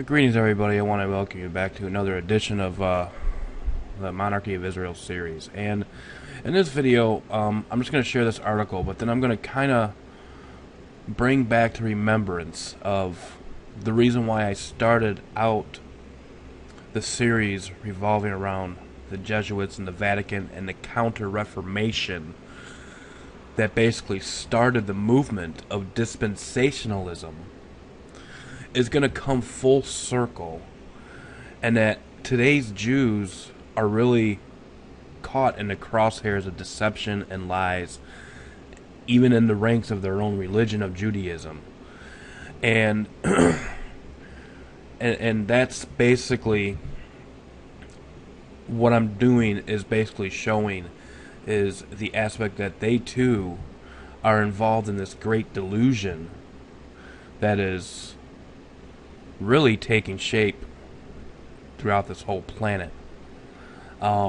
Greetings, everybody. I want to welcome you back to another edition of the Monarchy of Israel series. And in this video, I'm just going to share this article, but then I'm going to kind of bring back to remembrance of the reason why I started out the series revolving around the Jesuits and the Vatican and the Counter-Reformation that basically started the movement of dispensationalism is going to come full circle, and that today's Jews are really caught in the crosshairs of deception and lies, even in the ranks of their own religion of Judaism. And and that's basically what I'm doing, is basically showing is the aspect that they too are involved in this great delusion that is really taking shape throughout this whole planet. But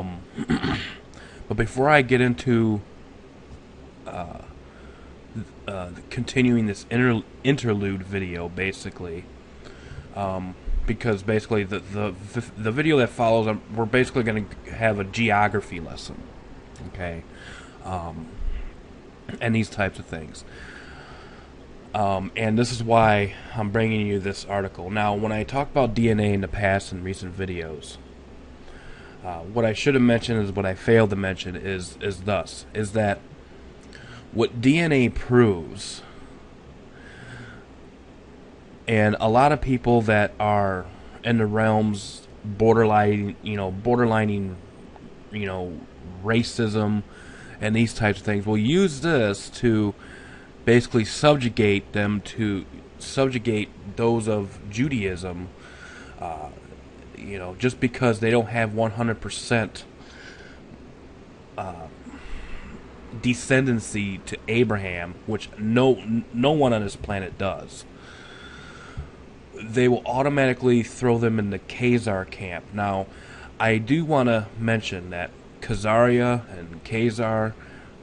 before I get into continuing this interlude video, basically, because basically the video that follows, we're basically going to have a geography lesson, okay, and these types of things. And this is why I'm bringing you this article. Now, when I talked about DNA in the past in recent videos, what I should have mentioned is what I failed to mention is that what DNA proves, and a lot of people that are in the realms borderlining racism and these types of things will use this to basically subjugate those of Judaism, just because they don't have 100% descendancy to Abraham, which no one on this planet does. They will automatically throw them in the Khazar camp. Now, I do want to mention that Khazaria and Khazar,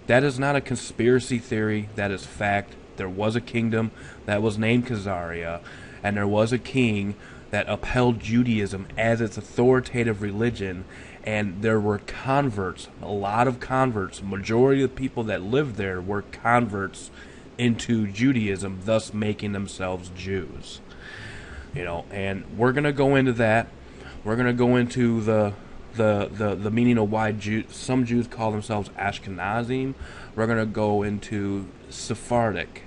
that is not a conspiracy theory. That is fact. There was a kingdom that was named Khazaria, and there was a king that upheld Judaism as its authoritative religion, and there were converts, a lot of converts. Majority of the people that lived there were converts into Judaism, thus making themselves Jews. And we're going to go into that. We're going to go into the meaning of why some Jews call themselves Ashkenazim. We're going to go into Sephardic.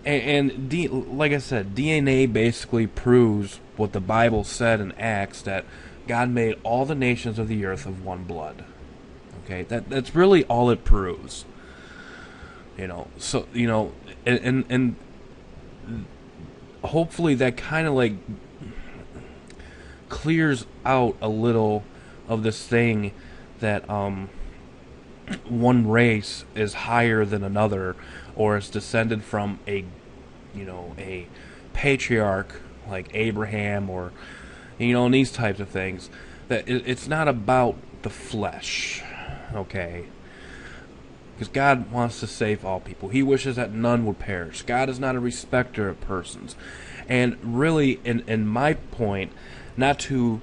And like I said, DNA basically proves what the Bible said in Acts, that God made all the nations of the earth of one blood. Okay, that's really all it proves. So, and hopefully that kind of like clears out a little of this thing that one race is higher than another, or is descended from a patriarch like Abraham, or and these types of things. That it's not about the flesh, okay? Because God wants to save all people. He wishes that none would perish. God is not a respecter of persons. And really, in my point, not to,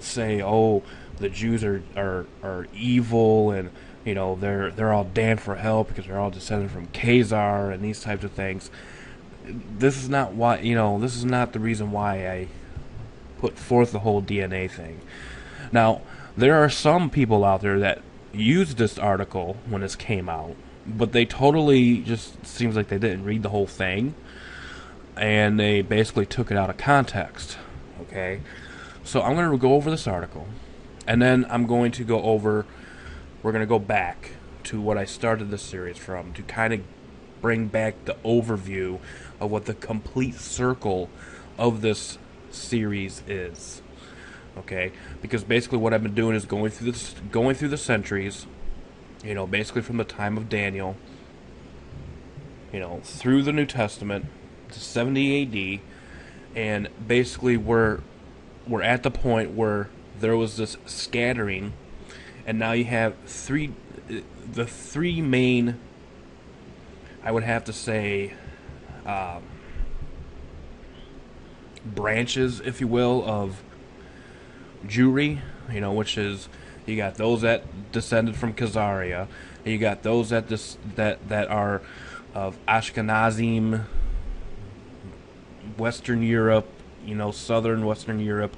say, oh, the Jews are evil, and they're all damned for hell because they're all descended from Khazar and these types of things. This is not why. This is not the reason why I put forth the whole DNA thing. Now, there are some people out there that used this article when this came out, but they totally just seems like they didn't read the whole thing, and they basically took it out of context. Okay, so I'm going to go over this article, and then I'm going to go over. We're going to go back to what I started this series from, to kind of bring back the overview of what the complete circle of this series is. Okay, because basically what I've been doing is going through the centuries, basically from the time of Daniel, through the New Testament to 70 A.D., and basically we're at the point where there was this scattering, and now you have the three main, I would have to say, branches, if you will, of Jewry, which is, you got those that descended from Khazaria, and you got those that are of Ashkenazim, Western Europe, southern Western Europe,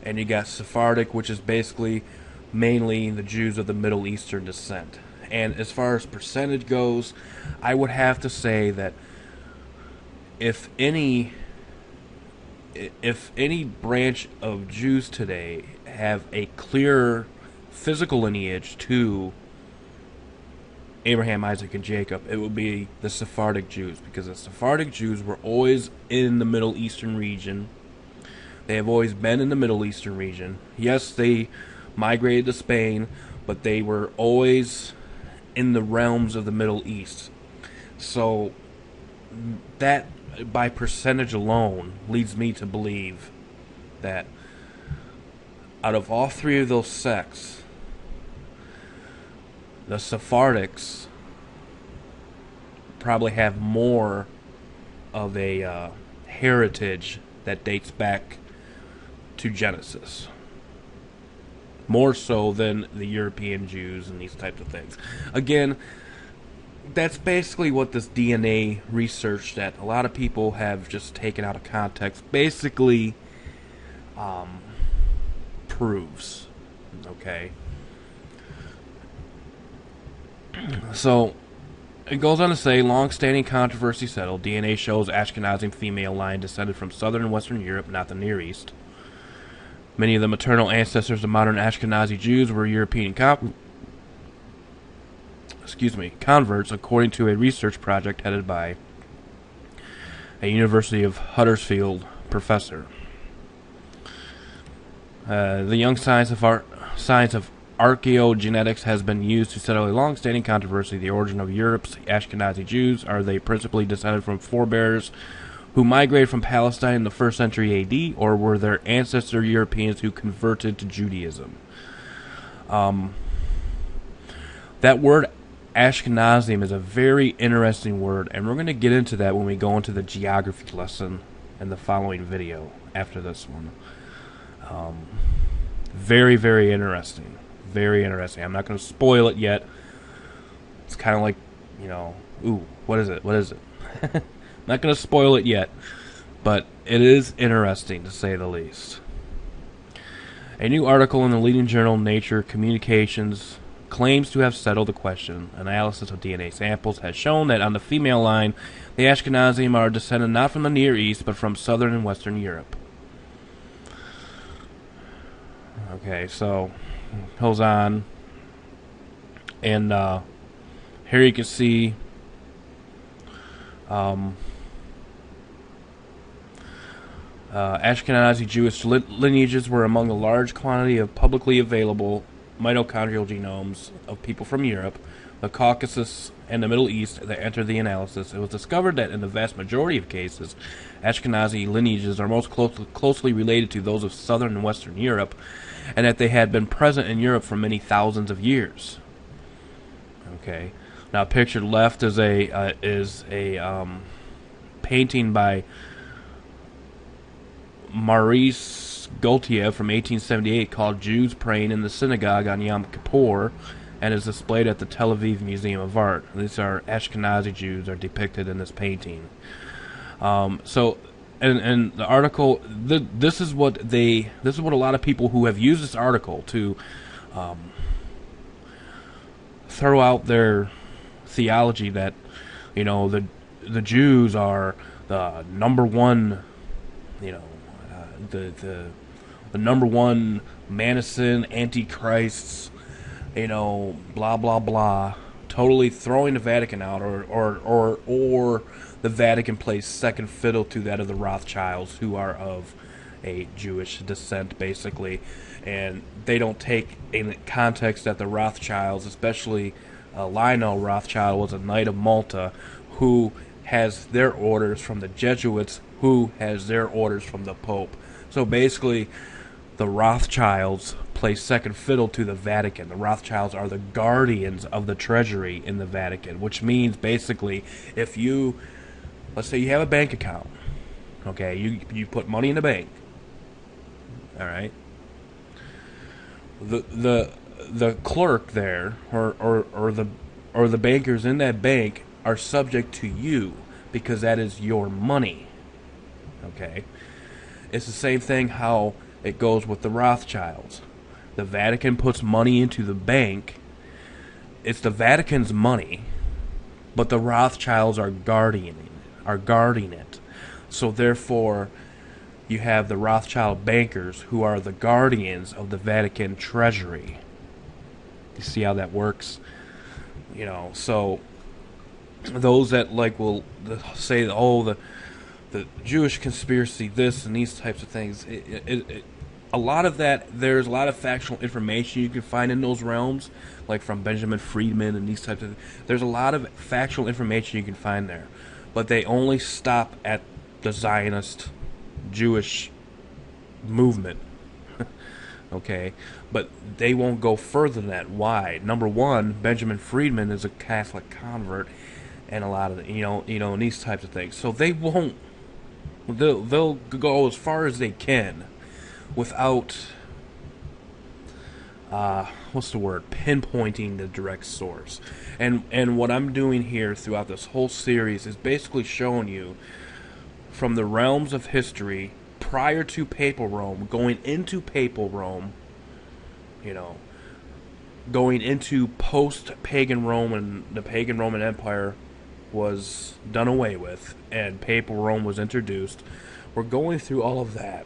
and you got Sephardic, which is basically mainly the Jews of the Middle Eastern descent. And as far as percentage goes, I would have to say that if any branch of Jews today have a clear physical lineage to Abraham, Isaac, and Jacob, it would be the Sephardic Jews, because the Sephardic Jews were always in the Middle Eastern region. They have always been in the Middle Eastern region. Yes, they migrated to Spain, but they were always in the realms of the Middle East. So that, by percentage alone, leads me to believe that out of all three of those sects, the Sephardics probably have more of a heritage that dates back to Genesis. More so than the European Jews and these types of things. Again, that's basically what this DNA research that a lot of people have just taken out of context basically proves. Okay? So, it goes on to say, long-standing controversy settled. DNA shows Ashkenazi female line descended from southern and western Europe, not the Near East. Many of the maternal ancestors of modern Ashkenazi Jews were European converts, according to a research project headed by a University of Huddersfield professor. The young science of archaeogenetics has been used to settle a long-standing controversy. The origin of Europe's Ashkenazi Jews. Are they principally descended from forebears who migrated from Palestine in the 1st century AD, or were their ancestor Europeans who converted to Judaism? That word Ashkenazim is a very interesting word, and we're going to get into that when we go into the geography lesson in the following video after this one. Very, very interesting. Very interesting. I'm not going to spoil it yet. It's kind of like, ooh, what is it? What is it? Not going to spoil it yet, but it is interesting to say the least. A new article in the leading journal Nature Communications claims to have settled the question. Analysis of DNA samples has shown that on the female line, the Ashkenazim are descended not from the Near East, but from southern and western Europe. Okay, so goes on, and here you can see Ashkenazi Jewish lineages were among a large quantity of publicly available mitochondrial genomes of people from Europe, the Caucasus, and the Middle East that entered the analysis. It was discovered that in the vast majority of cases, Ashkenazi lineages are most closely related to those of southern and western Europe, and that they had been present in Europe for many thousands of years. Okay, now pictured left is a painting by Maurice Gaultier from 1878 called "Jews Praying in the Synagogue on Yom Kippur," and is displayed at the Tel Aviv Museum of Art. These are Ashkenazi Jews are depicted in this painting. And the article, this is what a lot of people who have used this article to throw out their theology that the Jews are the number one, the number one Manison antichrists, blah blah blah, totally throwing the Vatican out, or the Vatican plays second fiddle to that of the Rothschilds, who are of a Jewish descent, basically. And they don't take in context that the Rothschilds, especially Lionel Rothschild, was a Knight of Malta, who has their orders from the Jesuits, who has their orders from the Pope. So basically, the Rothschilds play second fiddle to the Vatican. The Rothschilds are the guardians of the treasury in the Vatican, which means basically, if you, let's say you have a bank account, Okay, you put money in the bank. All right. The clerk there, or the bankers in that bank are subject to you because that is your money. Okay. It's the same thing how it goes with the Rothschilds. The Vatican puts money into the bank. It's the Vatican's money, but the Rothschilds are guarding it. So therefore, you have the Rothschild bankers who are the guardians of the Vatican treasury. You see how that works? So those that will say, oh, the Jewish conspiracy, this and these types of things, a lot of that, there's a lot of factual information you can find in those realms, like from Benjamin Friedman and these types of. There's a lot of factual information you can find there, but they only stop at the Zionist Jewish movement. Okay, but they won't go further than that. Why? Number one, Benjamin Friedman is a Catholic convert, and a lot of and these types of things. So they won't. They'll go as far as they can without what's the word? Pinpointing the direct source. And what I'm doing here throughout this whole series is basically showing you from the realms of history prior to Papal Rome, going into Papal Rome, going into post-pagan Rome, and the pagan Roman Empire was done away with, and Papal Rome was introduced. We're going through all of that.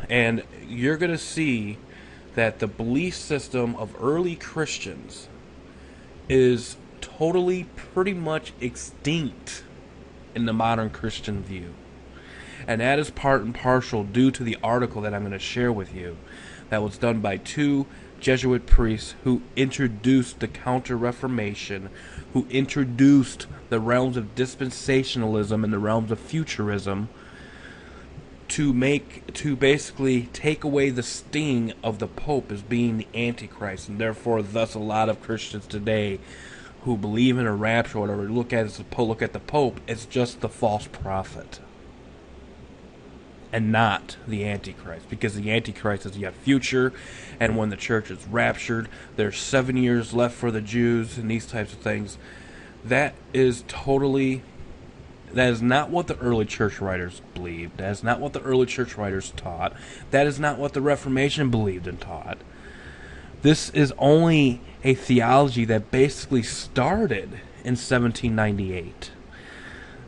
And you're going to see that the belief system of early Christians is totally pretty much extinct in the modern Christian view. And that is part and parcel due to the article that I'm going to share with you that was done by two Jesuit priests who introduced the Counter-Reformation, who introduced the realms of dispensationalism and the realms of futurism to basically take away the sting of the Pope as being the Antichrist, and therefore thus a lot of Christians today who believe in a rapture or whatever look at the Pope as just the false prophet and not the Antichrist, because the Antichrist is yet future, and when the church is raptured, there's 7 years left for the Jews and these types of things. That is not what the early church writers believed. That is not what the early church writers taught. That is not what the Reformation believed and taught. This is only a theology that basically started in 1798.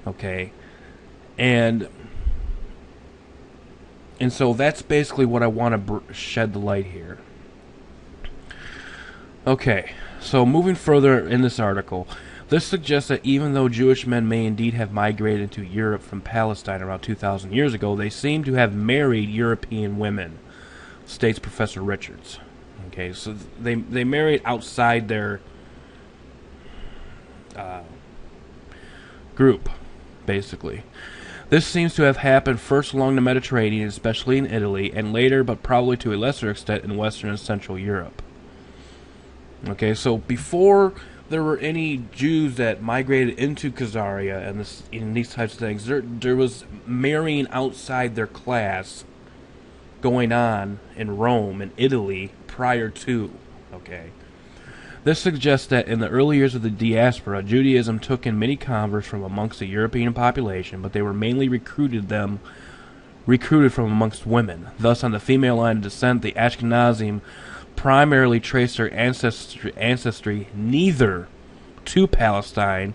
Okay? And so that's basically what I want to shed the light here. Okay, so moving further in this article, this suggests that even though Jewish men may indeed have migrated to Europe from Palestine around 2,000 years ago, they seem to have married European women, states Professor Richards. Okay, so they married outside their group, basically. This seems to have happened first along the Mediterranean, especially in Italy, and later, but probably to a lesser extent, in Western and Central Europe. Okay, so before there were any Jews that migrated into Khazaria and these types of things, there was marrying outside their class going on in Rome and Italy prior to. Okay. This suggests that in the early years of the diaspora, Judaism took in many converts from amongst the European population, but they were mainly recruited from amongst women. Thus, on the female line of descent, the Ashkenazim primarily traced their ancestry neither to Palestine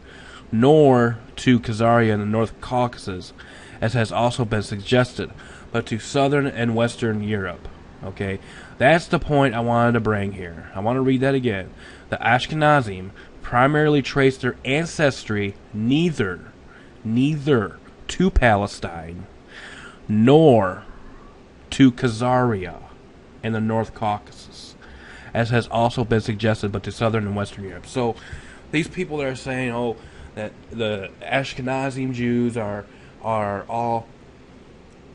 nor to Khazaria in the North Caucasus, as has also been suggested, but to southern and western Europe. Okay, that's the point I wanted to bring here. I want to read that again. The Ashkenazim primarily traced their ancestry neither to Palestine nor to Khazaria in the North Caucasus, as has also been suggested, but to southern and western Europe. So these people that are saying, that the Ashkenazim Jews are all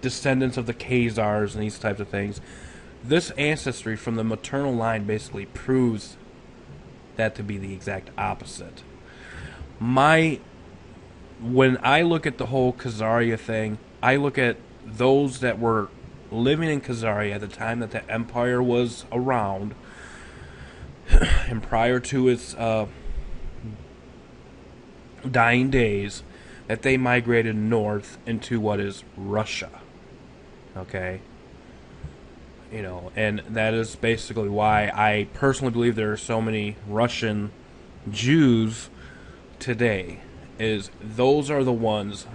descendants of the Khazars and these types of things, this ancestry from the maternal line basically proves that to be the exact opposite. My when I look at the whole Khazaria thing, I look at those that were living in Khazaria at the time that the Empire was around, and prior to its dying days, that they migrated north into what is Russia. Okay? You know, and that is basically why I personally believe there are so many Russian Jews today. Is those are the ones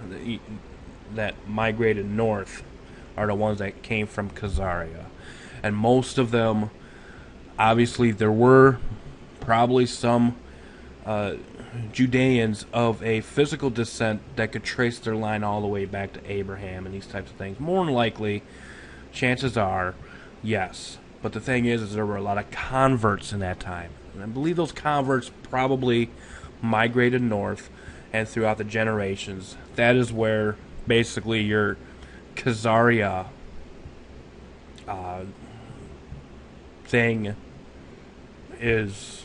that migrated north, are the ones that came from Khazaria. And most of them, obviously, there were probably some Judeans of a physical descent that could trace their line all the way back to Abraham and these types of things. More than likely, chances are, yes. But the thing is there were a lot of converts in that time. And I believe those converts probably migrated north, and throughout the generations, that is where basically your Khazaria thing is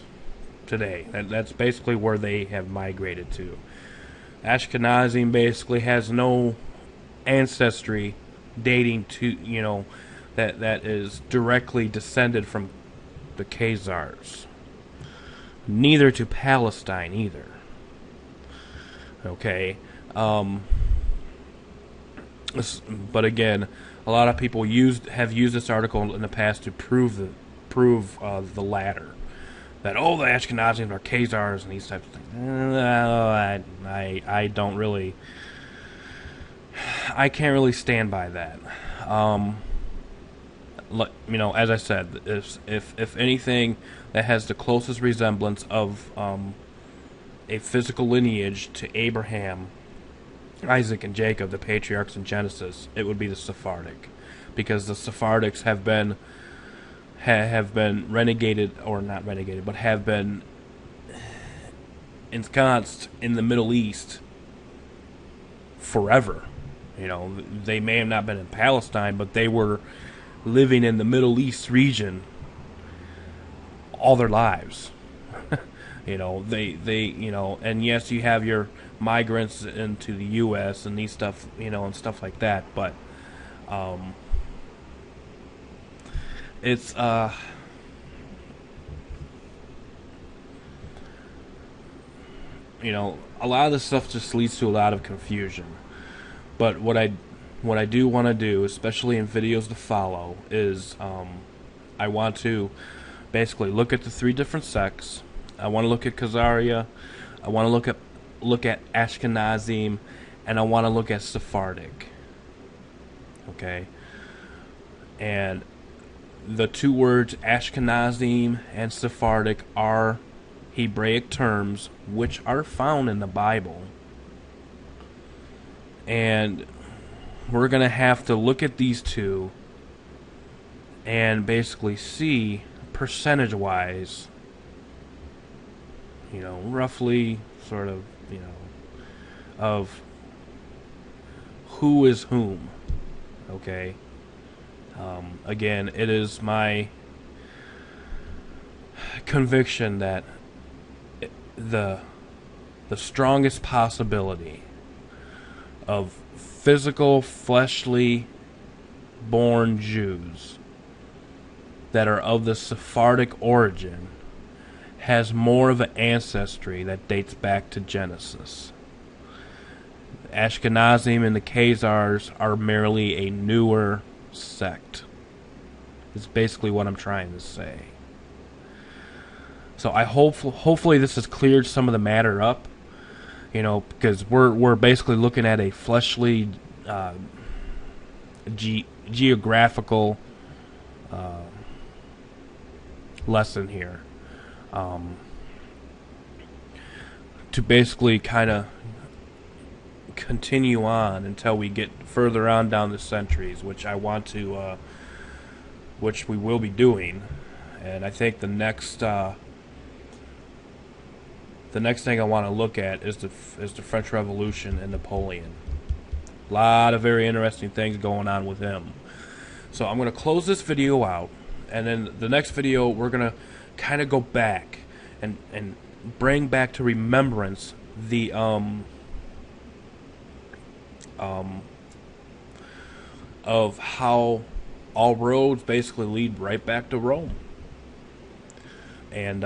today. That's basically where they have migrated to. Ashkenazim basically has no ancestry dating to, you know, that is directly descended from the Khazars. Neither to Palestine either. Okay. But again, a lot of people have used this article in the past to prove the latter. That the Ashkenazim are Khazars and these types of things. I don't really. I can't really stand by that. You know, as I said, if anything that has the closest resemblance of a physical lineage to Abraham, Isaac, and Jacob, the patriarchs in Genesis, it would be the Sephardic, because the Sephardics have been renegated, or not renegated, but have been ensconced in the Middle East forever. You know, they may have not been in Palestine, but they were living in the Middle East region all their lives. You know, they you know, and yes, you have your migrants into the U.S. and these stuff, you know, and stuff like that, but it's you know, a lot of this stuff just leads to a lot of confusion. But what I do want to do, especially in videos to follow, is I want to basically look at the three different sects. I want to look at Khazaria, I want to look at Ashkenazim, and I want to look at Sephardic. Okay? And the two words Ashkenazim and Sephardic are Hebraic terms which are found in the Bible. And we're going to have to look at these two and basically see percentage-wise, you know, roughly sort of, you know, of who is whom. Okay? Again, it is my conviction that the strongest possibility of physical, fleshly born Jews that are of the Sephardic origin has more of an ancestry that dates back to Genesis. Ashkenazim and the Khazars are merely a newer sect. It's basically what I'm trying to say. So I hopefully this has cleared some of the matter up, you know, because we're basically looking at a fleshly geographical lesson here, to basically kind of continue on until we get further on down the centuries, which I want to, which we will be doing. And I think the next thing I want to look at is the French Revolution and Napoleon. A lot of very interesting things going on with him. So I'm going to close this video out, and then the next video we're going to kind of go back and bring back to remembrance the of how all roads basically lead right back to Rome. And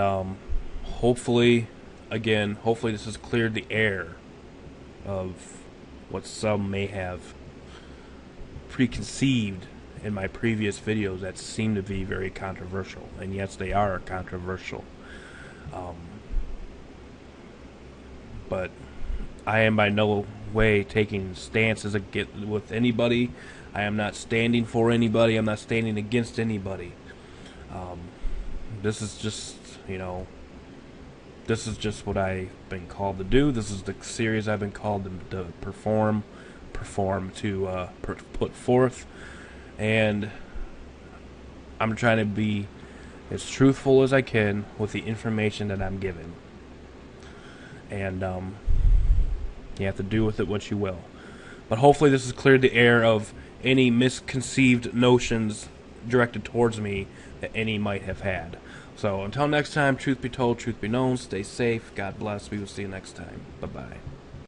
hopefully, hopefully this has cleared the air of what some may have preconceived in my previous videos that seem to be very controversial. And yes, they are controversial. But I am by no way taking stances with anybody. I am not standing for anybody. I'm not standing against anybody. This is just, this is just what I've been called to do. This is the series I've been called to put forth. And I'm trying to be as truthful as I can with the information that I'm given. And you have to do with it what you will. But hopefully this has cleared the air of any misconceived notions directed towards me that any might have had. So until next time, truth be told, truth be known, stay safe, God bless, we will see you next time. Bye-bye.